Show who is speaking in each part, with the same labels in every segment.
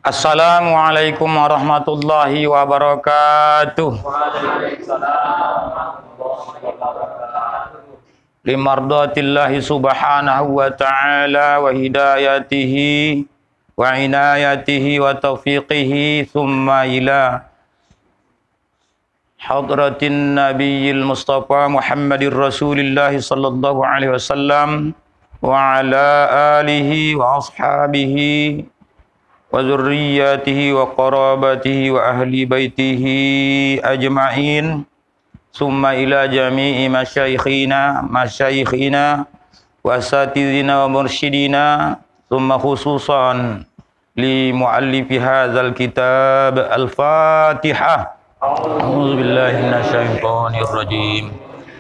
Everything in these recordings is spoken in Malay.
Speaker 1: Assalamualaikum warahmatullahi wabarakatuh. Limardatillahi subhanahu wa ta'ala wa hidayatihi wa inayatihi wa taufiqihi thumma ila hadratin nabiyil mustafa Muhammadir Rasulillahi sallallahu alaihi wasallam wa ala alihi wa ashabihi wa zurriyatihi wa qarabatihi wa ahli baitihi ajma'in summa ila jami'i masyayikhina wa asatidina wa mursyidina summa khususan li muallifi hadzal kitab al-Fatihah. A'udzu billahi minasyaitonir rajim.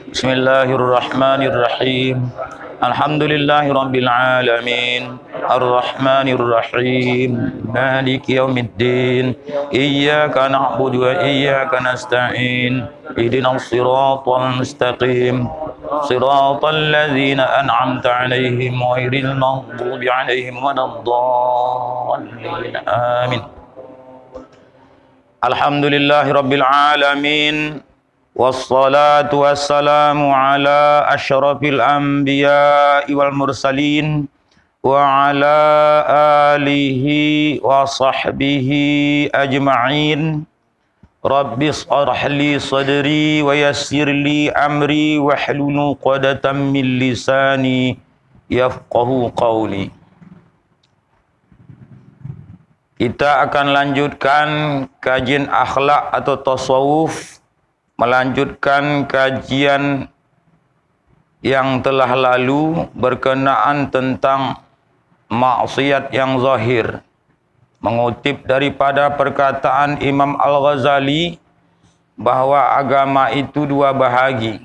Speaker 1: Bismillahirrahmanirrahim. Alhamdulillahi rabbil alamin. Ar-Rahmanir Rahim. Maliki yaumiddin. Iyyaka na'budu wa iyyaka nasta'in. Ihdinas siratal mustaqim. Siratal ladzina an'amta 'alaihim ghairil maghdubi 'alaihim waladdallin. Amin. Alhamdulillahi rabbil alamin. Wassalatu wassalamu ala asyrafil anbiya'i wal mursalin wa ala alihi wa sahbihi ajma'in. Rabbi shrah li sadri wa yassir li amri wahlul 'uqdatam min lisani yafqahu qawli. Kita akan lanjutkan kajian akhlak atau tasawuf, melanjutkan kajian yang telah lalu berkenaan tentang maksiat yang zahir, mengutip daripada perkataan Imam Al-Ghazali bahwa agama itu dua bahagi.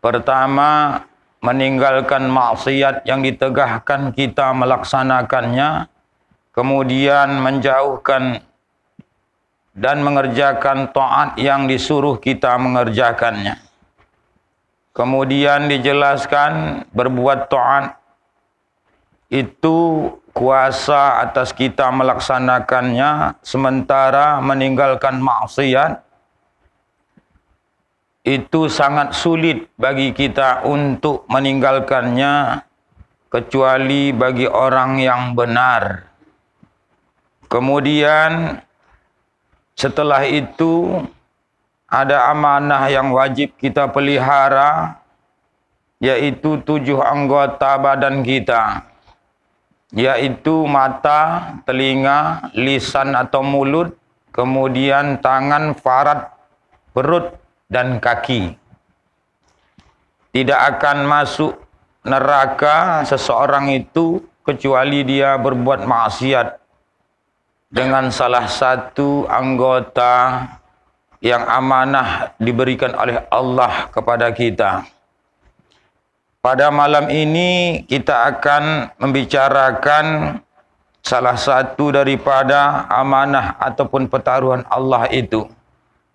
Speaker 1: Pertama, meninggalkan maksiat yang ditegahkan kita melaksanakannya, kemudian menjauhkan dan mengerjakan taat yang disuruh kita mengerjakannya. Kemudian dijelaskan berbuat taat itu kuasa atas kita melaksanakannya, sementara meninggalkan maksiat itu sangat sulit bagi kita untuk meninggalkannya, kecuali bagi orang yang benar. Kemudian setelah itu ada amanah yang wajib kita pelihara, yaitu 7 anggota badan kita, yaitu mata, telinga, lisan atau mulut, kemudian tangan, farad, perut, dan kaki. Tidak akan masuk neraka seseorang itu kecuali dia berbuat maksiat dengan salah satu anggota yang amanah diberikan oleh Allah kepada kita. Pada malam ini kita akan membicarakan salah satu daripada amanah ataupun pertaruhan Allah itu.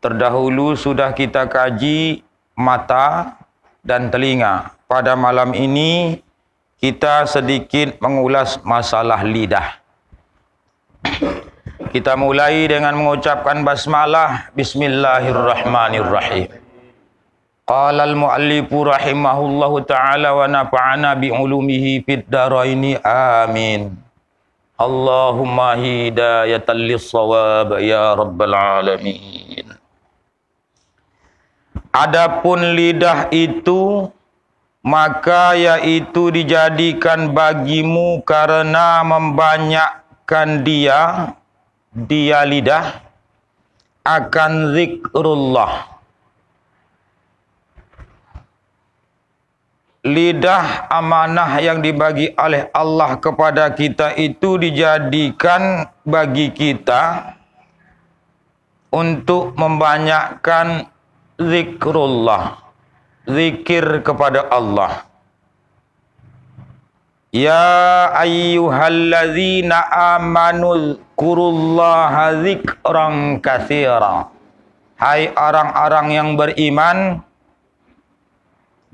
Speaker 1: Terdahulu sudah kita kaji mata dan telinga. Pada malam ini kita sedikit mengulas masalah lidah. Kita mulai dengan mengucapkan basmalah. Bismillahirrahmanirrahim. Qala al-muallifu rahimahullahu ta'ala wa nafa'ana bi'ulumihi fid daraini amin. Allahumma hidayatan lis-shawab ya rabbal alamin. Adapun lidah itu, maka yaitu dijadikan bagimu karena membanyakkan dia lidah akan zikrullah. Lidah amanah yang dibagi oleh Allah kepada kita itu dijadikan bagi kita untuk membanyakkan zikrullah, zikir kepada Allah. Ya ayyuhalladzina amanu dzkurullaha dzikran katsira. Hai orang-orang yang beriman,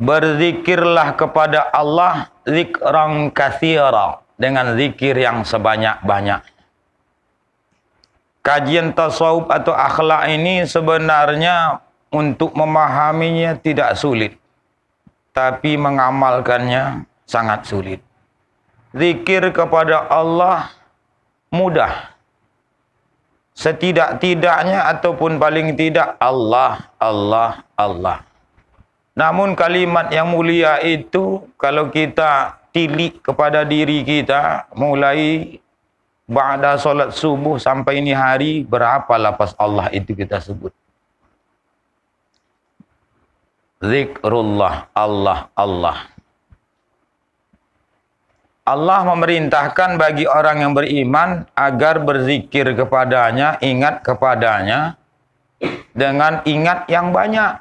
Speaker 1: berzikirlah kepada Allah dzikran katsira, dengan zikir yang sebanyak-banyak. kajian tasawuf atau akhlak ini sebenarnya untuk memahaminya tidak sulit, tapi mengamalkannya sangat sulit. Zikir kepada Allah mudah. Setidak-tidaknya ataupun paling tidak Allah, Allah, Allah. Namun kalimat yang mulia itu kalau kita tilik kepada diri kita, mulai ba'da solat subuh sampai ini hari, berapa lafaz Allah itu kita sebut? Zikrullah, Allah, Allah. Allah memerintahkan bagi orang yang beriman agar berzikir kepadanya, ingat kepadanya dengan ingat yang banyak.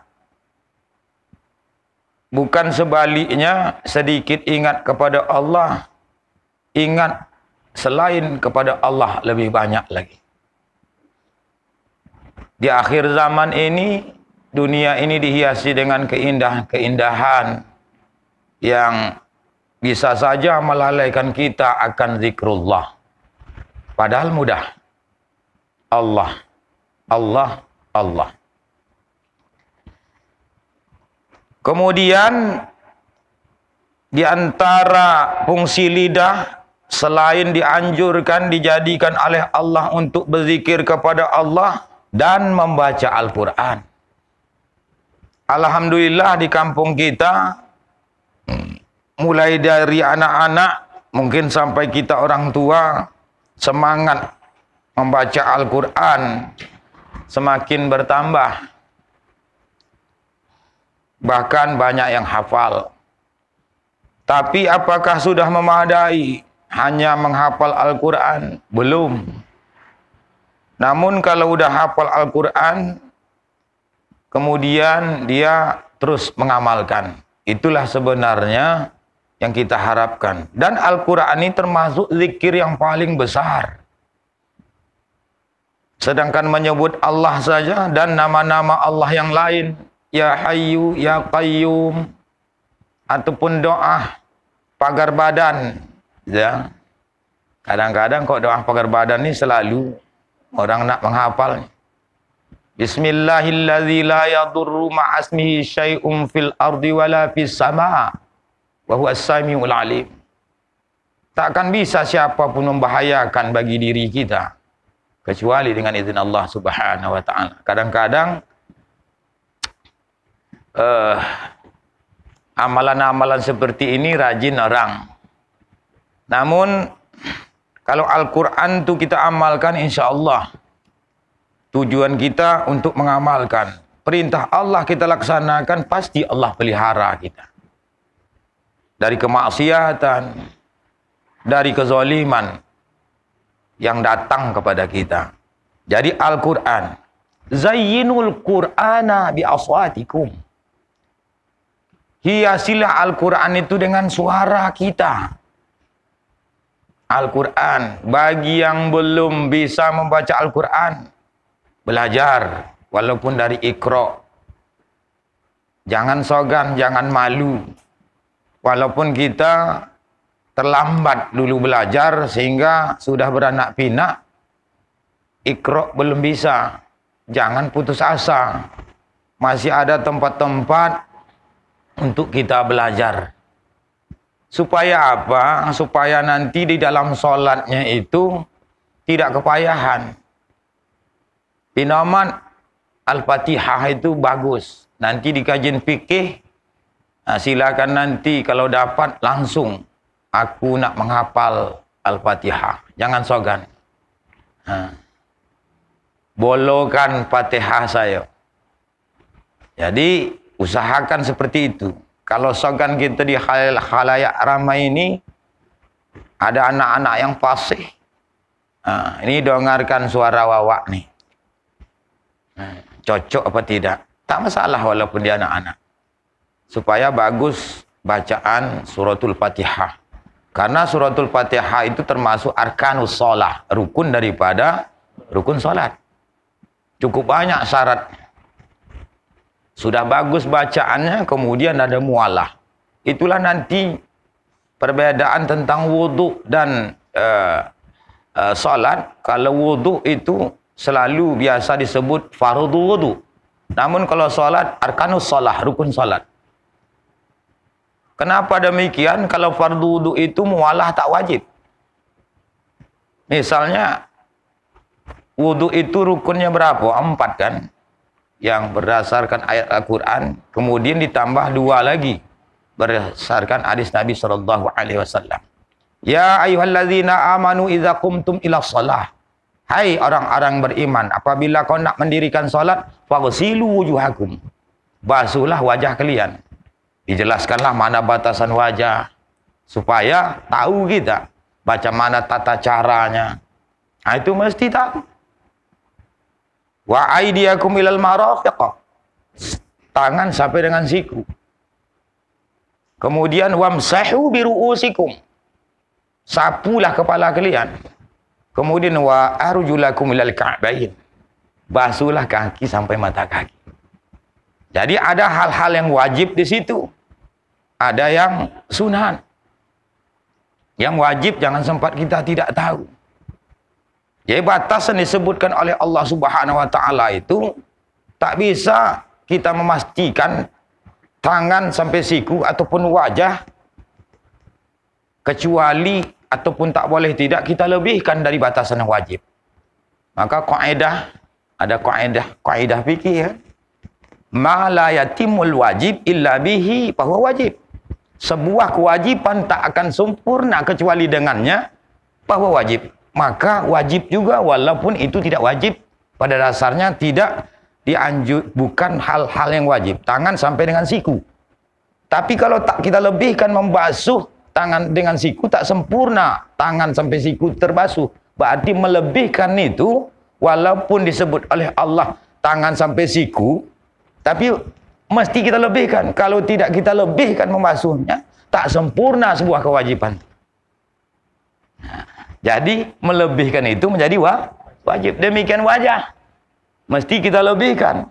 Speaker 1: Bukan sebaliknya, sedikit ingat kepada Allah, ingat selain kepada Allah lebih banyak lagi. Di akhir zaman ini, dunia ini dihiasi dengan keindahan-keindahan yang bisa saja melalaikan kita akan zikrullah. Padahal mudah. Allah, Allah, Allah. Kemudian di antara fungsi lidah, selain dianjurkan, dijadikan oleh Allah untuk berzikir kepada Allah dan membaca Al-Quran. Alhamdulillah di kampung kita, mulai dari anak-anak, mungkin sampai kita orang tua, semangat membaca Al-Quran semakin bertambah. Bahkan banyak yang hafal. Tapi apakah sudah memadai hanya menghafal Al-Quran? Belum. Namun kalau sudah hafal Al-Quran, kemudian dia terus mengamalkan. Itulah sebenarnya yang kita harapkan. Dan Al-Quran ini termasuk zikir yang paling besar. Sedangkan menyebut Allah saja dan nama-nama Allah yang lain, Ya Hayyu, Ya Qayyum, ataupun doa pagar badan. Ya. Kadang-kadang kok doa pagar badan ini selalu orang nak menghafalnya. Bismillahilladzi la yadurru ma'asmihi syai'un fil ardi wala fis sama' wa huwas samiul alim. Takkan bisa siapapun membahayakan bagi diri kita kecuali dengan izin Allah Subhanahu wa taala. Kadang-kadang amalan-amalan seperti ini rajin orang. Namun kalau Al-Qur'an itu kita amalkan, insya-Allah tujuan kita untuk mengamalkan perintah Allah kita laksanakan, pasti Allah pelihara kita dari kemaksiatan, dari kezaliman yang datang kepada kita. Jadi Al-Quran, zayyinul Qur'ana bi aswatikum. Hiasilah Al-Quran itu dengan suara kita. Al-Quran, bagi yang belum bisa membaca Al-Quran, belajar, walaupun dari Iqra. Jangan sogan, jangan malu. Walaupun kita terlambat dulu belajar sehingga sudah beranak pinak, Iqra belum bisa. Jangan putus asa. Masih ada tempat-tempat untuk kita belajar. Supaya apa? Supaya nanti di dalam sholatnya itu tidak kepayahan. Pinoman Al-Fatihah itu bagus. Nanti di kajian fikih, silakan nanti kalau dapat langsung, aku nak menghafal Al-Fatihah. Jangan sogan. Bolokan Fatihah saya. Jadi usahakan seperti itu. Kalau sogan kita di khalayak ramai ini, ada anak-anak yang fasih. Ini dengarkan suara wawak nih. Cocok apa tidak? Tak masalah walaupun dia anak-anak. Supaya bagus bacaan suratul Fatihah. Karena suratul Fatihah itu termasuk arkanus sholah, rukun daripada rukun sholat. Cukup banyak syarat. Sudah bagus bacaannya, kemudian ada mualah. Itulah nanti perbedaan tentang wudhu dan sholat. Kalau wudhu itu selalu biasa disebut fardhu wudu. Namun kalau solat, arkanus solah, rukun solat. Kenapa demikian? Kalau fardhu wudu itu mualah tak wajib. Misalnya, wudu itu rukunnya berapa? 4 kan? Yang berdasarkan ayat Al-Quran, kemudian ditambah 2 lagi berdasarkan hadis Nabi SAW. Ya ayyuhalladzina amanu idza qumtum ila shalah. Hai orang-orang beriman, apabila kau nak mendirikan salat, faghsilu wujuhakum. Basuhlah wajah kalian. Dijelaskanlah mana batasan wajah supaya tahu kita macam mana tata caranya. Nah, itu mesti tahu. Wa aydiyakum ilal marafiq. Tangan sampai dengan siku. Kemudian wamsahu bi ru'usikum. Sapulah kepala kalian. Kemudian wa arjulakum ilal ka'bain. Basuhlah kaki sampai mata kaki. Jadi ada hal-hal yang wajib di situ. Ada yang sunat. Yang wajib jangan sempat kita tidak tahu. Jadi batasan disebutkan oleh Allah Subhanahu wa taala itu tak bisa kita memastikan tangan sampai siku ataupun wajah, kecuali ataupun tak boleh tidak kita lebihkan dari batasan yang wajib. Maka ada kaidah fikih ya. Ma la yatimul wajib illa bihi fahuwa wajib. Sebuah kewajiban tak akan sempurna kecuali dengannya, fahuwa wajib. Maka wajib juga walaupun itu tidak wajib. Pada dasarnya tidak bukan hal-hal yang wajib. Tangan sampai dengan siku. Tapi kalau tak kita lebihkan membasuh tangan dengan siku tak sempurna. Tangan sampai siku terbasuh. Berarti melebihkan itu walaupun disebut oleh Allah tangan sampai siku, tapi mesti kita lebihkan. Kalau tidak kita lebihkan membasuhnya, tak sempurna sebuah kewajiban. Nah, jadi melebihkan itu menjadi wajib. Demikian wajah. Mesti kita lebihkan.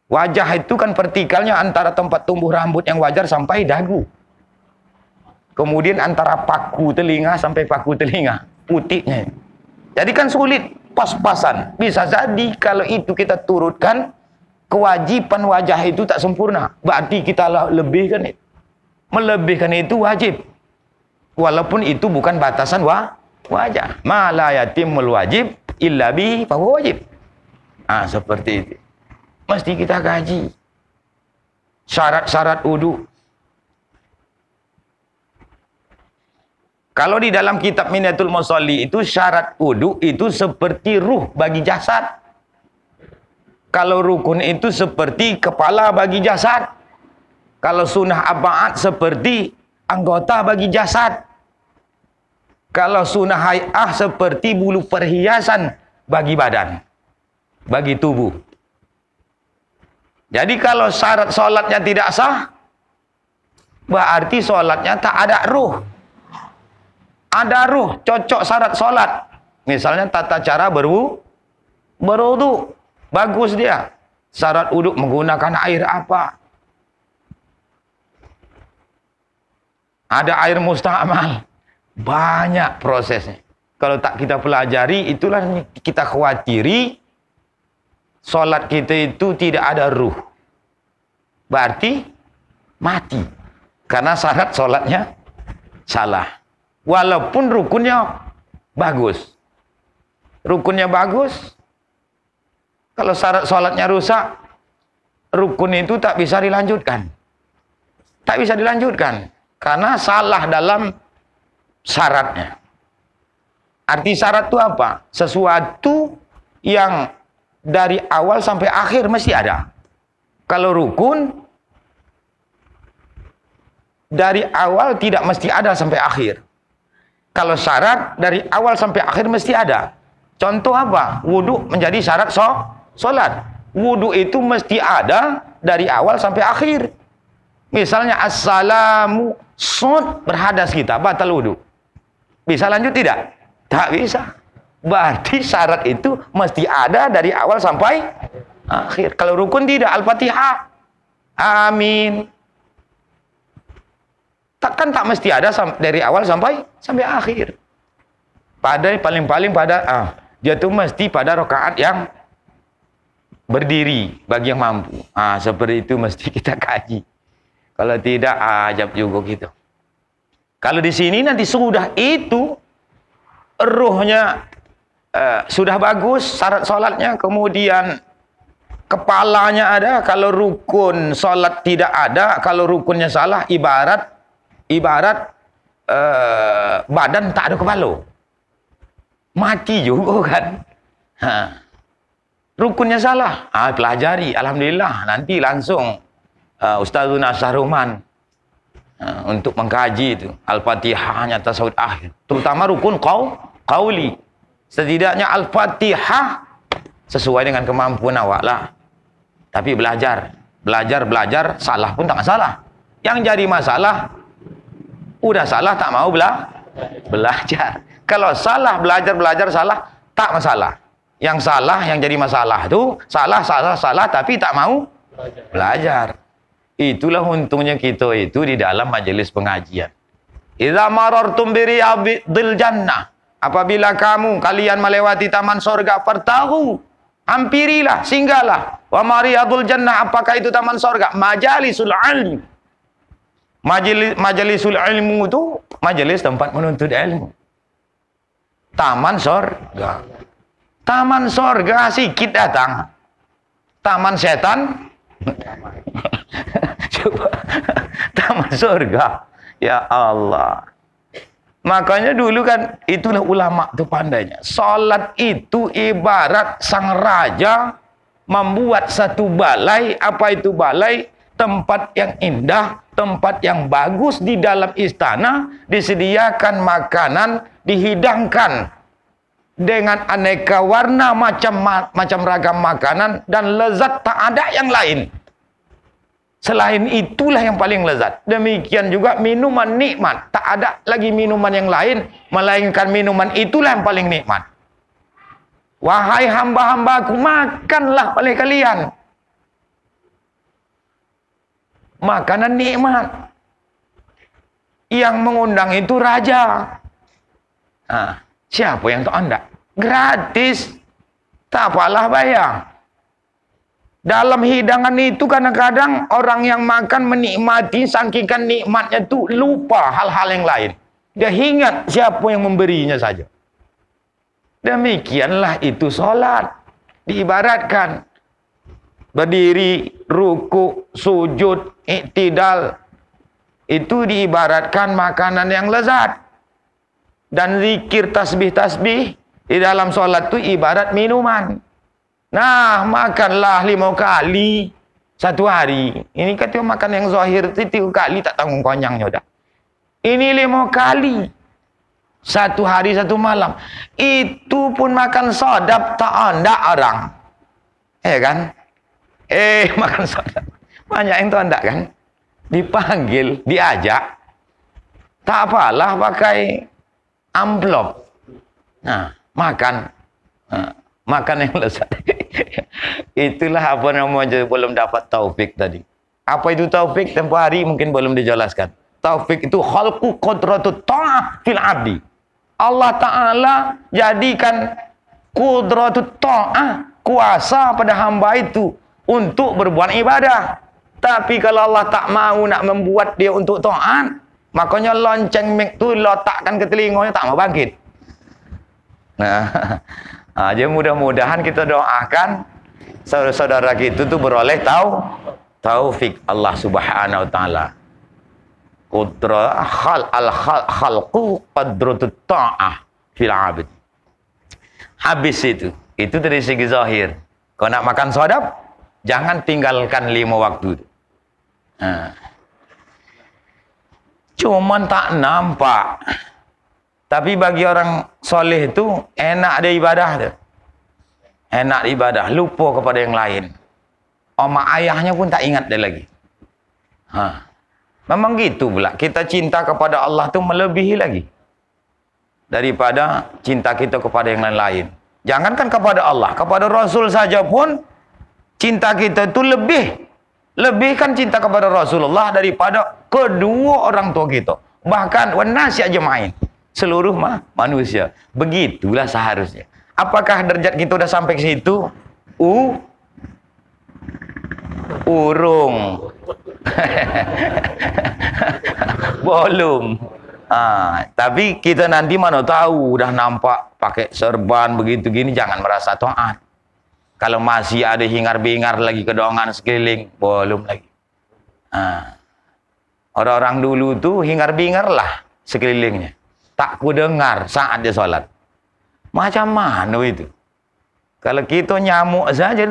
Speaker 1: Wajah itu kan vertikalnya antara tempat tumbuh rambut yang wajar sampai dagu. Kemudian antara paku telinga sampai paku telinga. Putihnya. Jadi kan sulit pas-pasan. Bisa jadi kalau itu kita turutkan, kewajiban wajah itu tak sempurna. Berarti kita lebihkan itu. Melebihkan itu wajib. Walaupun itu bukan batasan wajah. Ma la yatimul wajib illa bi fahuwa wajib. Ah, seperti itu. Mesti kita kaji. Syarat-syarat wudu. Kalau di dalam kitab Minyatul Musolli itu syarat wudu itu seperti ruh bagi jasad. Kalau rukun itu seperti kepala bagi jasad. Kalau sunnah aba'at seperti anggota bagi jasad. Kalau sunnah hay'ah seperti bulu perhiasan bagi badan. Bagi tubuh. Jadi kalau syarat sholatnya tidak sah, berarti sholatnya tak ada ruh. Ada ruh, cocok syarat sholat. Misalnya tata cara berwudu. Bagus dia. Syarat wudu menggunakan air apa? Ada air musta'mal. Banyak prosesnya. Kalau tak kita pelajari, itulah kita khawatiri. Sholat kita itu tidak ada ruh. Berarti mati. Karena syarat sholatnya salah. Walaupun rukunnya bagus. Rukunnya bagus. Kalau syarat sholatnya rusak, rukun itu tak bisa dilanjutkan. Tak bisa dilanjutkan. Karena salah dalam syaratnya. Arti syarat itu apa? Sesuatu yang dari awal sampai akhir mesti ada. Kalau rukun, dari awal tidak mesti ada sampai akhir. Kalau syarat dari awal sampai akhir mesti ada. Contoh apa? Wudu menjadi syarat sholat. Wudu itu mesti ada dari awal sampai akhir. Misalnya assalamu sud berhadas kita batal wudu. Bisa lanjut tidak? Tak bisa. Berarti syarat itu mesti ada dari awal sampai akhir. Kalau rukun tidak, Al-Fatihah. Amin. Takkan tak mesti ada dari awal sampai akhir. Pada paling-paling pada Dia tuh mesti pada rakaat yang berdiri bagi yang mampu. Seperti itu mesti kita kaji. Kalau tidak, ajab juga gitu. Kalau di sini nanti sudah itu, ruhnya sudah bagus, syarat sholatnya, kemudian kepalanya ada, kalau rukun sholat tidak ada, kalau rukunnya salah, ibarat badan tak ada kepala. Mati juga kan. Rukunnya salah, pelajari, alhamdulillah, nanti langsung Ustazuna Syahruman untuk mengkaji itu Al-Fatihahnya tasawuf akhir, terutama rukun qauli. Setidaknya Al-Fatihah sesuai dengan kemampuan awak lah. Tapi belajar, salah pun tak masalah. Yang jadi masalah, udah salah tak mau belajar. Kalau salah, belajar salah, tak masalah. Yang salah, yang jadi masalah itu salah, tapi tak mau belajar. Itulah untungnya kita itu di dalam majelis pengajian. Idza marartum bi riyadil jannah, apabila kalian melewati taman surga, fartahu, hampirilah, singgahlah. Wa mariyadul jannah, apakah itu taman surga? Majalisul ilmi. Majalisul ilmu itu majelis tempat menuntut ilmu. Taman surga. Taman surga sikit datang. Taman setan coba. Taman surga. Ya Allah. Makanya dulu kan, itulah ulama itu pandainya. Salat itu ibarat sang raja membuat satu balai. Apa itu balai? Tempat yang indah, tempat yang bagus di dalam istana, disediakan makanan, dihidangkan dengan aneka warna, macam ragam makanan, dan lezat tak ada yang lain. Selain itulah yang paling lezat. Demikian juga minuman nikmat. Tak ada lagi minuman yang lain, melainkan minuman itulah yang paling nikmat. Wahai hamba-hambaku, makanlah oleh kalian makanan nikmat. Yang mengundang itu raja. Siapa yang tak anda? Gratis. Tak apalah bayar. Dalam hidangan itu kadang-kadang orang yang makan menikmati, saking nikmatnya itu lupa hal-hal yang lain. Dia ingat siapa yang memberinya saja. Demikianlah itu sholat. Diibaratkan berdiri, ruku, sujud, iktidal. Itu diibaratkan makanan yang lezat. Dan zikir, tasbih-tasbih di dalam sholat itu ibarat minuman. Nah, makanlah 5 kali satu hari. Ini kata makan yang zahir itu 3 kali tak tanggung konyangnya dah. Ini 5 kali. Satu hari, satu malam. Itu pun makan sodap tak ada orang. Kan? Makan sodap. Banyak yang tak ada kan? Dipanggil, diajak. Tak apalah pakai amplop. Nah, makan. Makan yang lezat. Itulah apa namanya, belum dapat taufik tadi. Apa itu taufik? Tempoh hari mungkin belum dijelaskan. Taufik itu khalqu qudratut ta'ah fil abdi. Allah Ta'ala jadikan qudratut ta'ah, kuasa pada hamba itu untuk berbuat ibadah. Tapi kalau Allah tak mau nak membuat dia untuk ta'at, makanya lonceng mic tu letakkan ke telinganya, tak mau bangkit. Jadi mudah-mudahan kita doakan saudara-saudara kita itu beroleh taufik Allah Subhanahu wa taala. Qudra khalqu qadratut ta'ah fil 'abd. Habis itu dari segi zahir. Kau nak makan sodap, jangan tinggalkan 5 waktu itu. Cuman tak nampak. Tapi bagi orang soleh itu enak dia ibadah tu. Enak ibadah, lupa kepada yang lain. Oma ayahnya pun tak ingat dia lagi. Memang gitu pula. Kita cinta kepada Allah tu melebihi lagi daripada cinta kita kepada yang lain-lain. Jangankan kepada Allah, kepada Rasul saja pun cinta kita itu lebih kan cinta kepada Rasulullah daripada kedua orang tua kita. Bahkan wanasi ajma'in, seluruh manusia. Begitulah seharusnya. Apakah derajat kita udah sampai ke situ? Urung. Belum. Tapi kita nanti mana tahu udah nampak pakai serban begitu gini, jangan merasa taat. Kalau masih ada hingar-bingar lagi kedongan sekeliling, belum lagi. Orang-orang dulu tuh hingar-bingar lah sekelilingnya. Tak ku dengar saat dia sholat. Macam mana itu? Kalau kita nyamuk saja,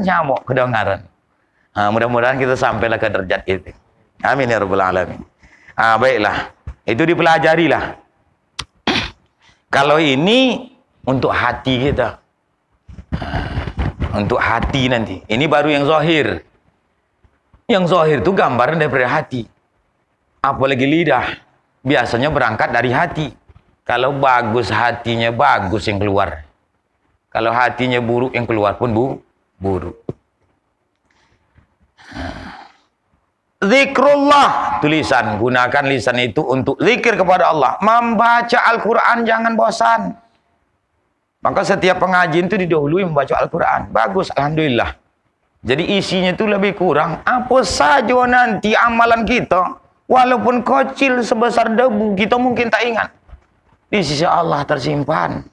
Speaker 1: nyamuk kedengaran. Mudah-mudahan kita sampailah ke derajat itu. Amin ya rabbal alamin. Baiklah, itu dipelajarilah. Kalau ini untuk hati kita. Untuk hati nanti. Ini baru yang zahir. Yang zahir itu gambaran daripada hati. Apalagi lidah. Biasanya berangkat dari hati. Kalau bagus hatinya, bagus yang keluar. Kalau hatinya buruk, yang keluar pun buruk. Zikrullah. Tulisan. Gunakan lisan itu untuk zikir kepada Allah. Membaca Al-Quran jangan bosan. Maka setiap pengajian itu didahului membaca Al-Quran. Bagus, alhamdulillah. Jadi isinya itu lebih kurang. Apa saja nanti amalan kita, walaupun kecil sebesar debu, kita mungkin tak ingat. Di sisi Allah tersimpan.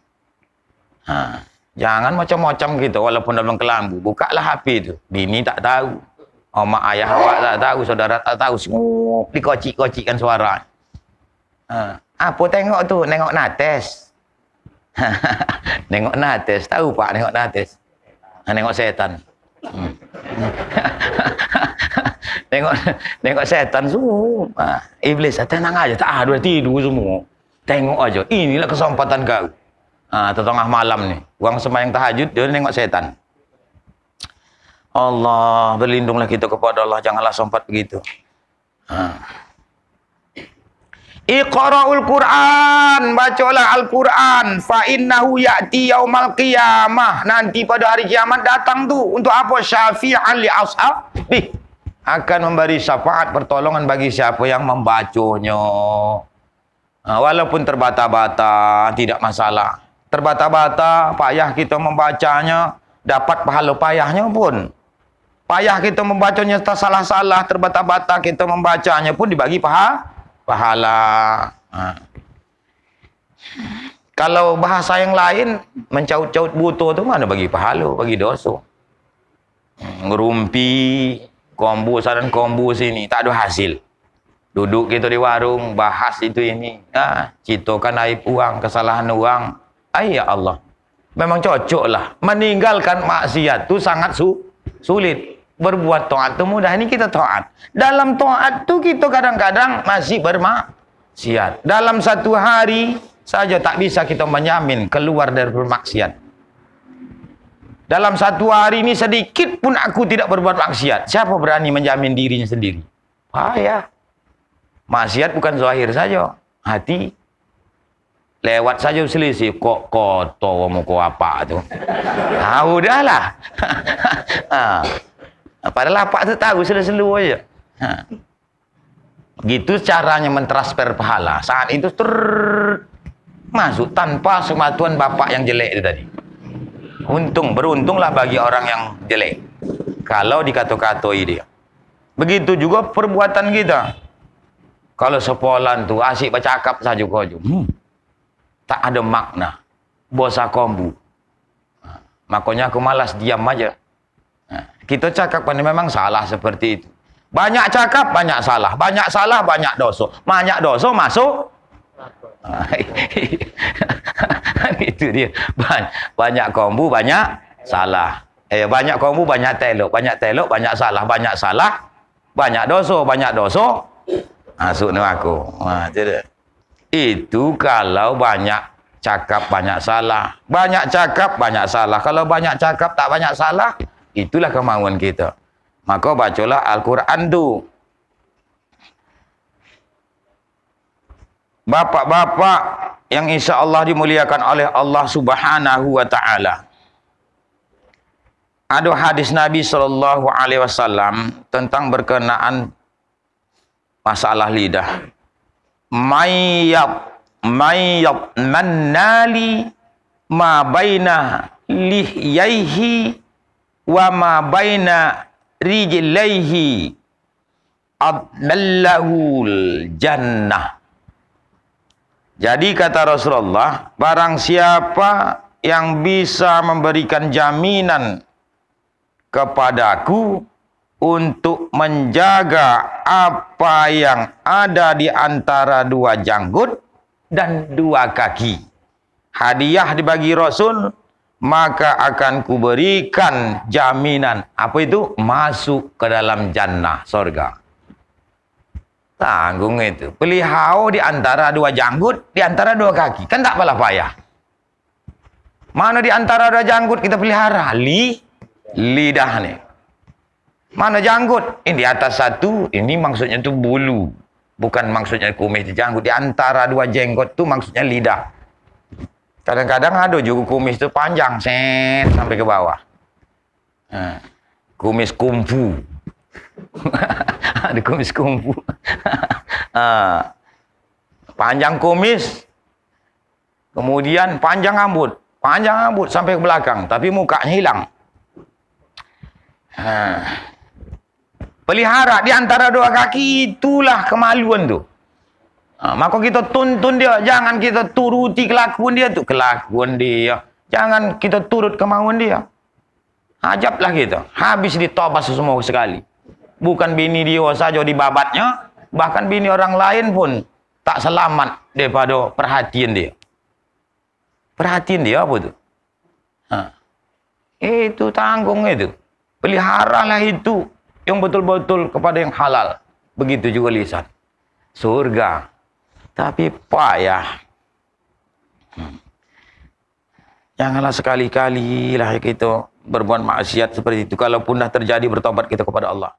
Speaker 1: Jangan macam-macam gitu, walaupun dalam kelambu. Bukalah HP itu. Bini tak tahu. Mak ayah awak tak tahu, saudara tak tahu. Semua dikocik-kocikkan suara. Apa tengok tu? Nengok nates. Nengok nates, tahu pak nengok nates? Nengok setan. Nengok setan semua. Iblis tenang aja, tak ada tidur semua. Tengok aja, inilah kesempatan kau. Tengah malam nih, uang sembahyang tahajud dia nengok setan. Allah, berlindunglah kita kepada Allah, janganlah sempat begitu. Iqra'ul Quran, bacalah Al-Quran, fa innahu ya'ti yaumal qiyamah. Nanti pada hari kiamat datang tuh untuk apa? Syafi'an li ashabi, akan memberi syafaat pertolongan bagi siapa yang membacanya. Walaupun terbata-bata tidak masalah. Terbata-bata payah kita membacanya, dapat pahala payahnya pun. Payah kita membacanya tak salah-salah, terbata-bata kita membacanya pun dibagi pahala. Kalau bahasa yang lain mencaut-caut buto tu mana bagi pahala, bagi dosa. Ngerumpi kombu sana kombu sini tak ada hasil. Duduk kita di warung bahas itu ini, citokan aib uang, kesalahan uang. Ya Allah, memang cocok lah. Meninggalkan maksiat tu sangat sulit. Berbuat taat itu mudah. Ini kita taat. Dalam taat itu kita kadang-kadang masih bermaksiat. Dalam satu hari saja tak bisa kita menjamin keluar dari bermaksiat. Dalam satu hari ini sedikit pun aku tidak berbuat maksiat. Siapa berani menjamin dirinya sendiri? Payah. Maksiat bukan zahir saja. Hati. Lewat saja selisih. Kok kotor mau apa tu? Udahlah. Padahal apa tu tahu selu-selu aja. Gitu caranya mentransfer pahala. Saat itu masuk tanpa sematuan bapak yang jelek itu tadi. Beruntunglah bagi orang yang jelek. Kalau dikata-katai dia. Begitu juga perbuatan kita. Kalau sepolan tu asyik bercakap saja kau. Tak ada makna. Bosa kombu. Makanya aku malas diam aja. Kita cakap memang salah seperti itu. Banyak cakap, banyak salah. Banyak salah, banyak dosa. Banyak dosa masuk. Itu dia. Banyak kombu, banyak salah. Banyak kombu, banyak telok. Banyak telok, banyak salah. Banyak salah, banyak dosa. Banyak dosa masuk neraka. Itu kalau banyak cakap, banyak salah. Banyak cakap, banyak salah. Kalau banyak cakap, tak banyak salah, itulah kemauan kita. Maka bacalah Al-Quran tu. Bapak-bapak yang insya Allah dimuliakan oleh Allah Subhanahu wa ta'ala. Ada hadis Nabi SAW tentang berkenaan masalah lidah. Mayyab mannali ma baina lihyaihi wa ma baina rijlaihi adnallahul jannah. Jadi kata Rasulullah, barang siapa yang bisa memberikan jaminan kepadaku untuk menjaga apa yang ada di antara dua janggut dan dua kaki, hadiah dibagi Rasul, maka akan kuberikan jaminan. Apa itu? Masuk ke dalam jannah, surga. Tanggung itu. Pelihau di antara dua janggut, di antara dua kaki. Kan tak apalah payah. Mana di antara dua janggut kita pelihara? Lidah nih. Mana janggut? Ini di atas satu, ini maksudnya itu bulu. Bukan maksudnya kumis di janggut. Di antara dua jenggot itu maksudnya lidah. Kadang-kadang ada juga kumis itu panjang, set sampai ke bawah. Kumis kungfu. Ada kumis kungfu. Panjang kumis, kemudian panjang rambut sampai ke belakang, tapi mukanya hilang. Pelihara di antara dua kaki, itulah kemaluan tu. Maka kita tuntun dia, jangan kita turuti kelakuan dia tu. Kelakuan dia, jangan kita turut kemauan dia. Ajablah kita, habis ditobas semua sekali. Bukan bini dia saja dibabatnya, bahkan bini orang lain pun tak selamat daripada perhatian dia. Perhatian dia apa tu? Itu tanggung itu. Peliharalah itu yang betul-betul kepada yang halal. Begitu juga lisan. Surga. Tapi payah. Janganlah sekali-kali lah kita berbuat maksiat seperti itu. Kalaupun dah terjadi, bertobat kita kepada Allah.